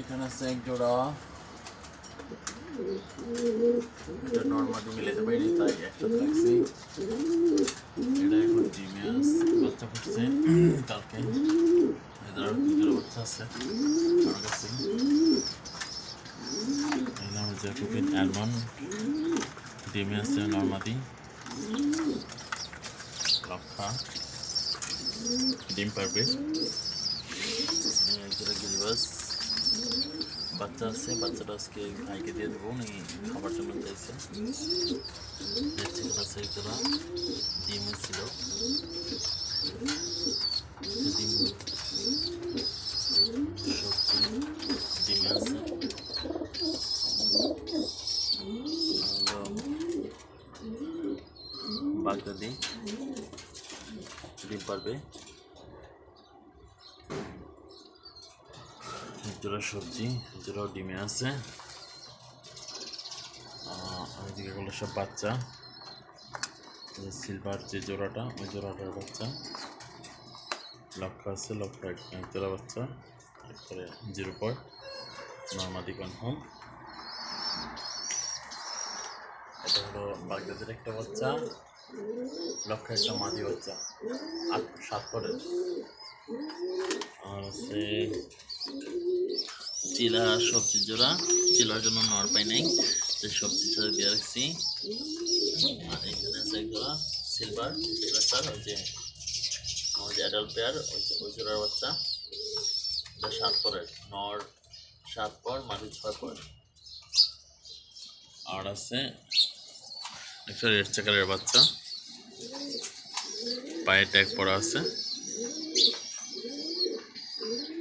এখানে আছে এক জোড়া, এটা নর্মালি মিলাইতে পারি তাই একসাথে রাখছি। এটা এখন ডিমে বাচ্চা ফুটছে কালকে, এদের দুটো বাচ্চা আছে আমার কাছে। এই নাম হচ্ছে কুকিং অ্যালমন্ড, ডিমে আছে নর্মালি লক্ষা, ডিম পারবে। একজোড়া গিরিবাস বাচ্চা আছে, বাচ্চাটা আজকে ভাইকে দিয়ে দেবো, নাকি খাবার জন্য চাইছে। আছে একজোড়া ডিম ছিল, ডিম সবজি ডিমে আছে। বাগদাদি ডিম পারবে, জোড়া সবজি, জোড়াও ডিমে আছে। ওইদিকে গুলো সব বাচ্চা, সিলভার যে জোড়াটা ওই জোড়াটার বাচ্চা। লক্ষা আছে, লক্ষা এক জোড়া বাচ্চা, তারপরে 0 নর্মাদি কনফার্ম। এটা হলো বাগদাদের একটা বাচ্চা, লক্ষা একটা মাদি বাচ্চা 7 পরের। আর আছে চিলা সবজির জোড়া, চিলার জন্য নর পাই নাই, যে সবজির সাথে দিয়ে রাখছি। আর এখানে আছে এক জোড়া সিলভার স্টার, ওই যে আমাদের অ্যাডাল্ট পেয়ার, ওই জোড়ার বাচ্চা। এটা 7 পরের, নর 7 পর, মাদি 6 পর। আর আছে একটা রেড চেকারের বাচ্চা, পায়ে ট্যাগ পরা আছে।